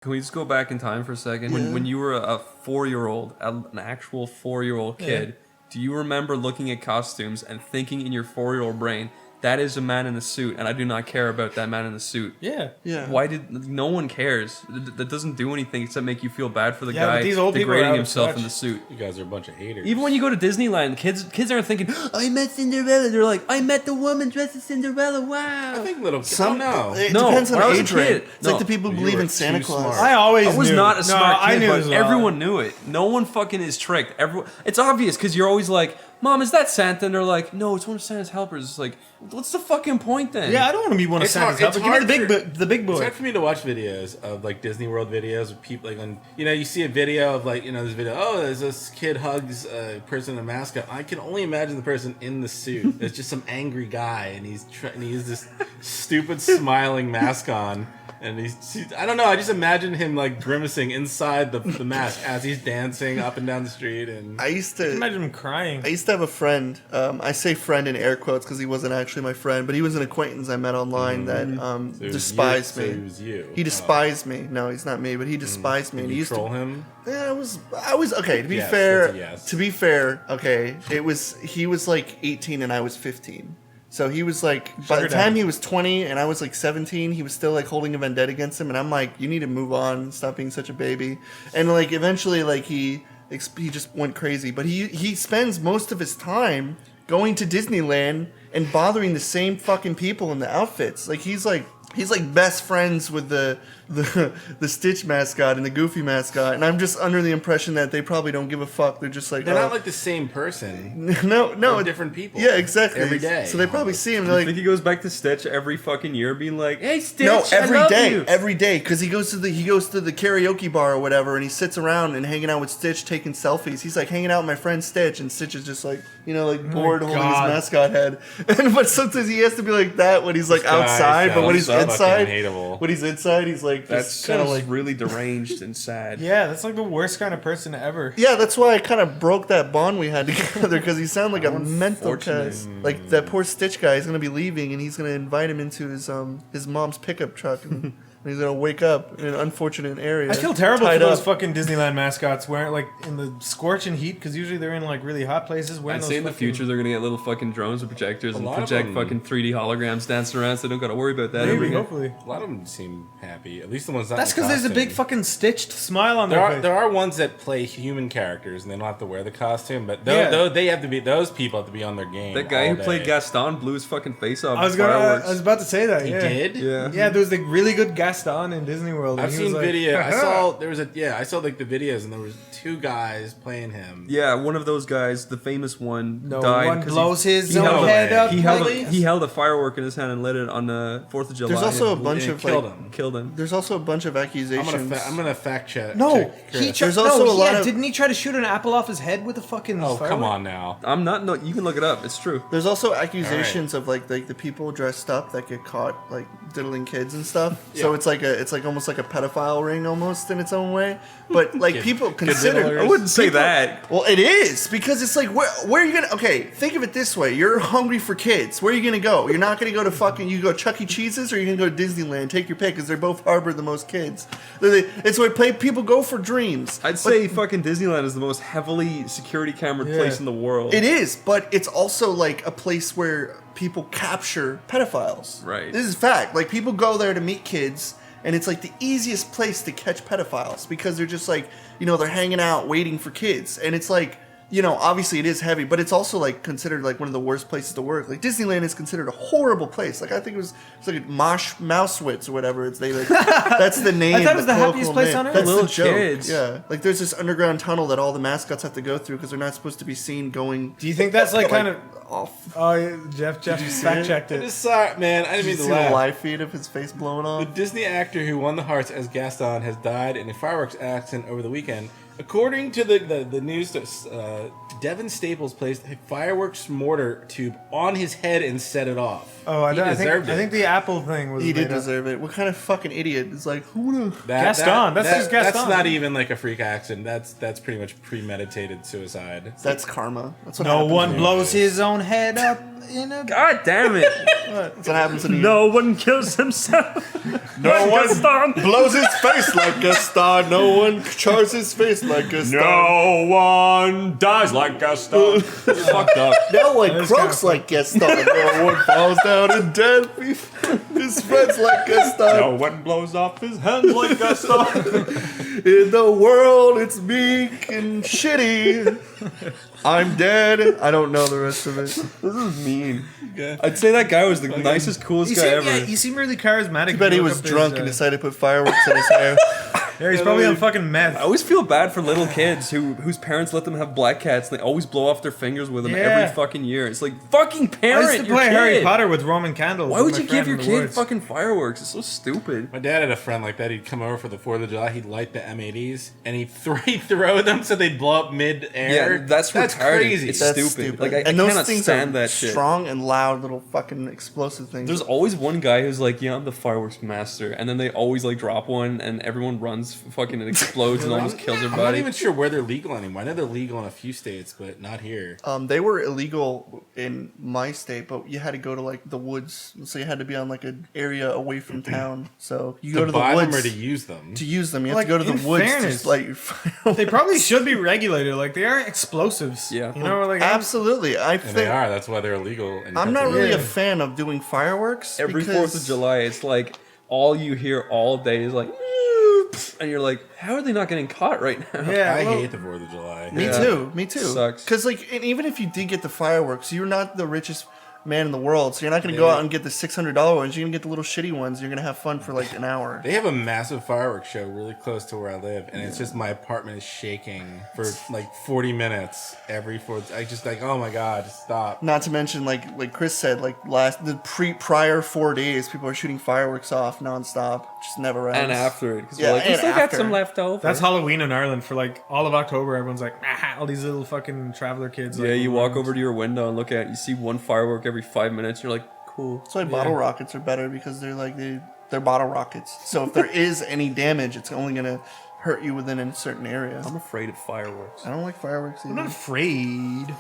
Can we just go back in time for a second? Yeah. When you were a 4-year-old, an actual 4-year-old kid, do you remember looking at costumes and thinking in your 4-year-old brain, that is a man in a suit, and I do not care about that man in the suit? Yeah. Why did no one cares? That doesn't do anything except make you feel bad for the guy but these old people degrading are out of himself touch. in the suit. You guys are a bunch of haters. Even when you go to Disneyland, kids aren't thinking, I met Cinderella. They're like, I met the woman dressed as Cinderella. Wow. I think little kids. Some no. It No, depends when I on was a age range. kid- It's no. like the people who You believe were in Santa too Claus. smart. I always I was knew. not a smart I kid, knew but as well. everyone knew it. No one fucking is tricked. It's obvious because you're always like, Mom, is that Santa? And they're like, no, it's one of Santa's helpers. It's like, what's the fucking point then? Yeah, I don't want to be one of It's Santa's hard- it's helpers. Give me hard the big boy. It's hard for me to watch videos of like Disney World videos of people like on, you see a video of like, this video, there's this kid hugs a person in a mascot. I can only imagine the person in the suit. It's just some angry guy and he's this stupid smiling mask on. And I don't know, I just imagine him like grimacing inside the mask as he's dancing up and down the street. And I used to Imagine him crying. I used to have a friend. I say friend in air quotes because he wasn't actually my friend, but he was an acquaintance I met online that So it was despised you, me. So it was you. He despised me. No, he's not me, but he despised me. Did And he you used troll to. him? Yeah, I was okay. To be Yes, fair, that's a yes. to be fair, okay. He was like 18 and I was 15. So he was like, by the time he was 20 and I was like 17, he was still like holding a vendetta against him. And I'm like, you need to move on, stop being such a baby. And like eventually, like he just went crazy. But he spends most of his time going to Disneyland and bothering the same fucking people in the outfits. Like he's like best friends with the Stitch mascot and the Goofy mascot, and I'm just under the impression that they probably don't give a fuck. They're just like They're not like the same person. no, They're different people. Yeah, exactly. Every day. So they probably see him. I They're like, think he goes back to Stitch every fucking year, being like, "Hey, Stitch, no, I love you." every day, because he goes to the karaoke bar or whatever, and he sits around and hanging out with Stitch, taking selfies. He's like hanging out with my friend Stitch, and Stitch is just like bored holding his mascot head. But sometimes he has to be like that when he's like outside, but when he's inside, he's like That's kind of like. really deranged and sad. Yeah, that's like the worst kind of person ever. Yeah, that's why I kind of broke that bond we had together, because he sounded like a mental case. Like that poor Stitch guy is gonna be leaving, and he's gonna invite him into his mom's pickup truck, and he's gonna wake up in an unfortunate area. I feel terrible for tied those up. fucking Disneyland mascots wearing like in the scorching heat, because usually they're in like really hot places. I'd say in the future they're gonna get little fucking drones with projectors and lot of project them- fucking 3D holograms dancing around, so they don't gotta worry about that. Maybe, ever again. hopefully. A lot of them seem happy. At least the ones not That's in the because there's a big costume. fucking stitched smile on There their are face. there are ones that play human characters and they don't have to wear the costume, but Yeah. those people have to be on their game. That guy all who played day. Gaston blew his fucking face off. I was with fireworks. about to say that. He Yeah. did. Yeah. Yeah, there was like really good Gaston in Disney World. and I've he was seen like, video. I saw like the videos and there was two guys playing him. Yeah, one of those guys, the famous one, No died one 'cause blows his he own held- head up. He held, please. he held a firework in his hand and lit it on the 4th of July. There's also a and bunch it of killed like. him. killed him. There's also a bunch of accusations. I'm gonna fact check. No, check Chris. There's also a lot of- Didn't he try to shoot an apple off his head with a fucking? Oh, come firework? on now. I'm not. No, you can look it up. It's true. There's also accusations of like the people dressed up that get caught like diddling kids and stuff. So Yeah. it's like almost like a pedophile ring almost in its own way. But like Kid- people kid consider. diddlers. I wouldn't say that. Well, it is, because it's like where are you gonna? Okay, think of it this way: you're hungry for kids. Where are you gonna go? You're not gonna go to fucking. You go Chuck E. Cheese's, or you're gonna go to Disneyland. Take your pick, because they're both harbor the most kids. It's where people go for dreams. I'd say fucking Disneyland is the most heavily security camered place in the world. It is, but it's also like a place where people capture pedophiles. Right. This is fact. Like people go there to meet kids, and it's like the easiest place to catch pedophiles, because they're just like, they're hanging out waiting for kids. And it's like, obviously it is heavy, but it's also like considered like one of the worst places to work. Like Disneyland is considered a horrible place. Like I think it's like Mausewitz or whatever. That's the name. I thought it was the happiest colloquial place name. on earth. That's Little the joke. kids. Yeah. Like there's this underground tunnel that all the mascots have to go through, because they're not supposed to be seen going. Do you think that's like kind of? Off. Oh, yeah, Jeff fact checked I it. just saw man. I didn't Did you mean see to the laugh. live feed of his face blowing The off? Disney actor who won the hearts as Gaston has died in a fireworks accident over the weekend. According to the news, Devin Staples placed a fireworks mortar tube on his head and set it off. Oh, I deserved it. think the Apple thing was. He did made up. deserve it. What kind of fucking idiot is like, who would have? Gaston. That's just Gaston. That's not even like a freak accident. That's pretty much premeditated suicide. That's karma. That's what No happens one when- blows his own head up in a. God damn it! That's what happens when he No one kills himself. No one Gaston. blows his face like Gaston. No one chars his face like Gaston. No one dies like Gaston. Fucked up. No one That's croaks kinda like Gaston. No one falls down and dead. His friends like Gaston. No one blows off his hands like Gaston. In the world, it's meek and shitty. I'm dead. I don't know the rest of it. This is mean. I'd say that guy was the nicest, coolest guy ever. You seem really charismatic. I bet he was drunk and decided to put fireworks in his hair. Yeah, he's probably on fucking meth. I always feel bad for little kids whose parents let them have black cats. They always blow off their fingers with them Yeah. every fucking year. It's like, fucking parent, I used to your play kid. Harry Potter with Roman candles. Why would with you my give friend your in the kid woods. fucking fireworks? It's so stupid. My dad had a friend like that. He'd come over for the 4th of July. He'd light the M80s and he'd throw them so they'd blow up mid-air. Yeah, that's retarded. crazy. It's That's stupid. Like, I and those cannot things stand are that shit. strong and loud little fucking explosive things. There's always one guy who's like, yeah, I'm the fireworks master. And then they always like drop one and everyone runs fucking and explodes and almost kills I'm not everybody. even sure where they're legal anymore. I know they're legal in a few states, but not here. They were illegal in my state, but you had to go to like the woods, so you had to be on like an area away from town. So you go to the buy woods them or to use them. to use them. You have Like, to go to the in woods fairness, to light your fireworks. They probably should be regulated. Like they are explosives. Yeah. You know, like Absolutely, I And they think are. That's why they're illegal. In I'm not countries. really Yeah. a fan of doing fireworks. Every because 4th of July, it's like all you hear all day is like, and you're like, how are they not getting caught right now? Yeah, I well, hate the 4th of July. Me Yeah. too. Me too. Sucks. Because like, and even if you did get the fireworks, you're not the richest man in the world, so you're not going to go Yeah. out and get the $600 ones. You're going to get the little shitty ones. You're going to have fun for like an hour. They have a massive fireworks show really close to where I live, and it's just my apartment is shaking for like 40 minutes every 4th. I just like, oh my god, stop. Not to mention, like Chris said, like prior 4 days, people are shooting fireworks off nonstop, just never ends. And after it, because Yeah, we're like, we and still got after. some left over. that's Halloween in Ireland for like all of October. Everyone's like, all these little fucking traveler kids. Yeah, like, you walk over to your window and look at it, you see one firework every 5 minutes, you're like, cool. That's why bottle rockets are better, because they're like they're bottle rockets. So if there is any damage, it's only gonna hurt you within a certain area. I'm afraid of fireworks. I don't like fireworks either. I'm not afraid.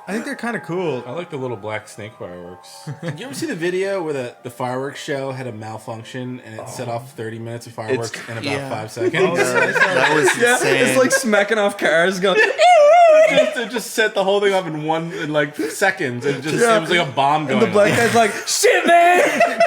I think they're kind of cool. I like the little black snake fireworks. Did you ever see the video where the fireworks show had a malfunction and it set off 30 minutes of fireworks in about yeah. 5 seconds? That was insane. It's like smacking off cars going, It just set the whole thing up in like seconds. And just it was like a bomb going and the black off. guy's like, shit, man,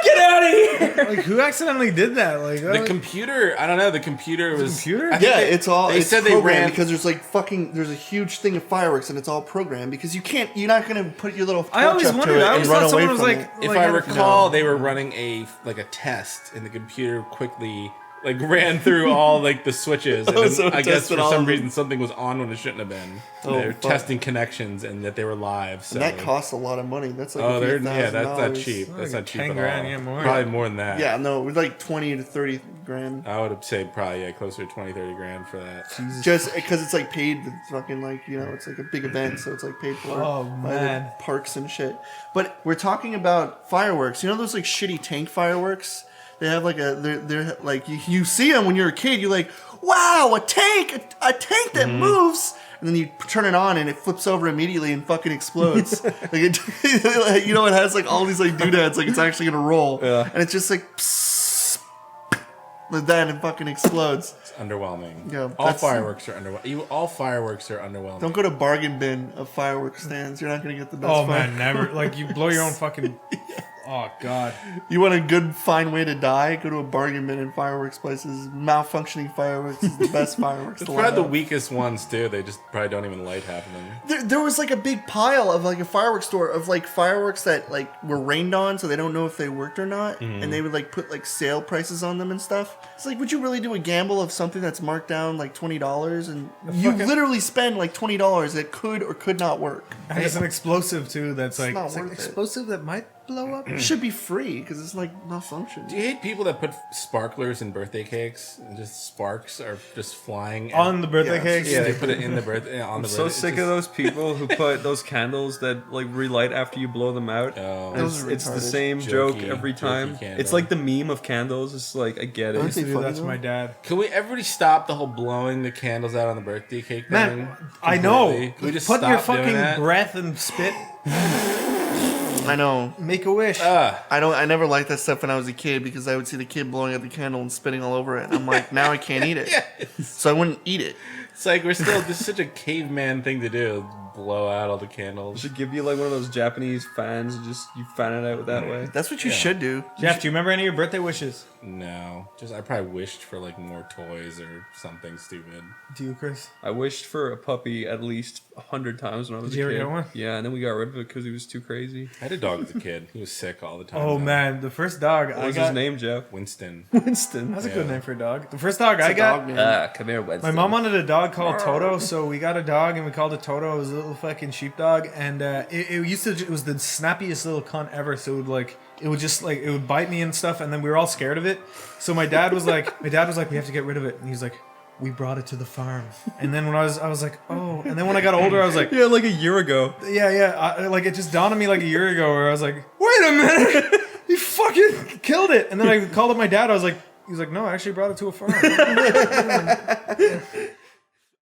get out of here. Like who accidentally did that? Like The computer, I don't know. The computer was. computer? I think Yeah, they- it's all. They It's said they programmed ran. because there's like there's a huge thing of fireworks and it's all programmed because you're not gonna put your little torch I always up to wondered. it I and always run thought away someone was from like, it. If I recall, they were running a test, and the computer quickly ran through all like the switches. And then So it I guess tested for all some of them. reason something was on when it shouldn't have been. Oh, They were fuck. testing connections and that they were live. So. And that costs a lot of money. That's like Oh, $1,000. that's not cheap. That's Like not cheap 10 at grand, all. yeah, more. Probably more than that. Yeah, no, it was like 20 to 30 grand. I would say probably closer to 20-30 grand for that. Just because it's like paid, it's fucking like, it's like a big event, so it's like paid for Oh, by man. the parks and shit. But we're talking about fireworks. You know those like shitty tank fireworks? They have like they're like you see them when you're a kid. You're like, wow, a tank that moves. And then you turn it on and it flips over immediately and fucking explodes. Like it has like all these like doodads, like it's actually gonna roll. Yeah. And it's just like psst, like that and it fucking explodes. It's underwhelming. Yeah, all that's- fireworks are underwhelming. All fireworks are underwhelming. Don't go to bargain bin of fireworks stands. You're not gonna get the best. Oh fire- man, never. Like you blow your own fucking. Oh god. You want a good, fine way to die? Go to a bargain bin in fireworks places. Malfunctioning fireworks is the best fireworks. It's to probably light the up. weakest ones too. They just probably don't even light half of them. There was like a big pile of like a fireworks store of like fireworks that like were rained on, so they don't know if they worked or not, and they would like put like sale prices on them and stuff. It's like, would you really do a gamble of something that's marked down like $20 and you fucking- literally spend like $20 that could or could not work? And it's an explosive too. That's like, not it's like worth it. explosive that might blow up? It should be free because it's like malfunction. Do you hate people that put sparklers in birthday cakes and just sparks are just flying On the birthday Yeah, cakes? Yeah, they put it in the birthday on I'm the so birthday. sick of those people who put those candles that like relight after you blow them out. Oh. And Those are it's the retarded. same joke Jokey- every time. jokey candle. It's like the meme of candles. It's like I get Aren't it. they Dude, funny that's though? my dad. Can we everybody stop the whole blowing the candles out on the birthday cake thing? Man, I know. Completely? Can we just Put your stop doing fucking that? breath and spit. I know. Make a wish. I never liked that stuff when I was a kid because I would see the kid blowing out the candle and spitting all over it. And I'm like, now I can't eat it. So I wouldn't eat it. It's like we're still this is such a caveman thing to do. Blow out all the I candles. should give you like one of those Japanese fans and just you fan it out that way. That's what you should do. Jeff, do you remember any of your birthday wishes? No, just I probably wished for like more toys or something stupid. Do you, Chris? I wished for a puppy at least 100 times when I was Did you a ever kid. get one? Yeah, and then we got rid of it because he was too crazy. I had a dog as a kid. He was sick all the time. Oh though. man, the first dog What I was got. his name, Jeff? Winston. Winston. That's a good Yeah. name for a dog. The first dog I It's a got. dog, man. Come here, Winston. My mom wanted a dog called Toto, so we got a dog and we called it Toto. It was a little fucking sheepdog, and it was the snappiest little cunt ever. So it would bite me and stuff, and then we were all scared of it. So my dad was like, we have to get rid of it, and he's like, we brought it to the farm. And then when I was like, oh, and then when I got older, I was like, Yeah, like a year ago. yeah, like it just dawned on me like a year ago, where I was like, wait a minute, he fucking killed it. And then I called up my dad. I was like. He's like, no, I actually brought it to a farm.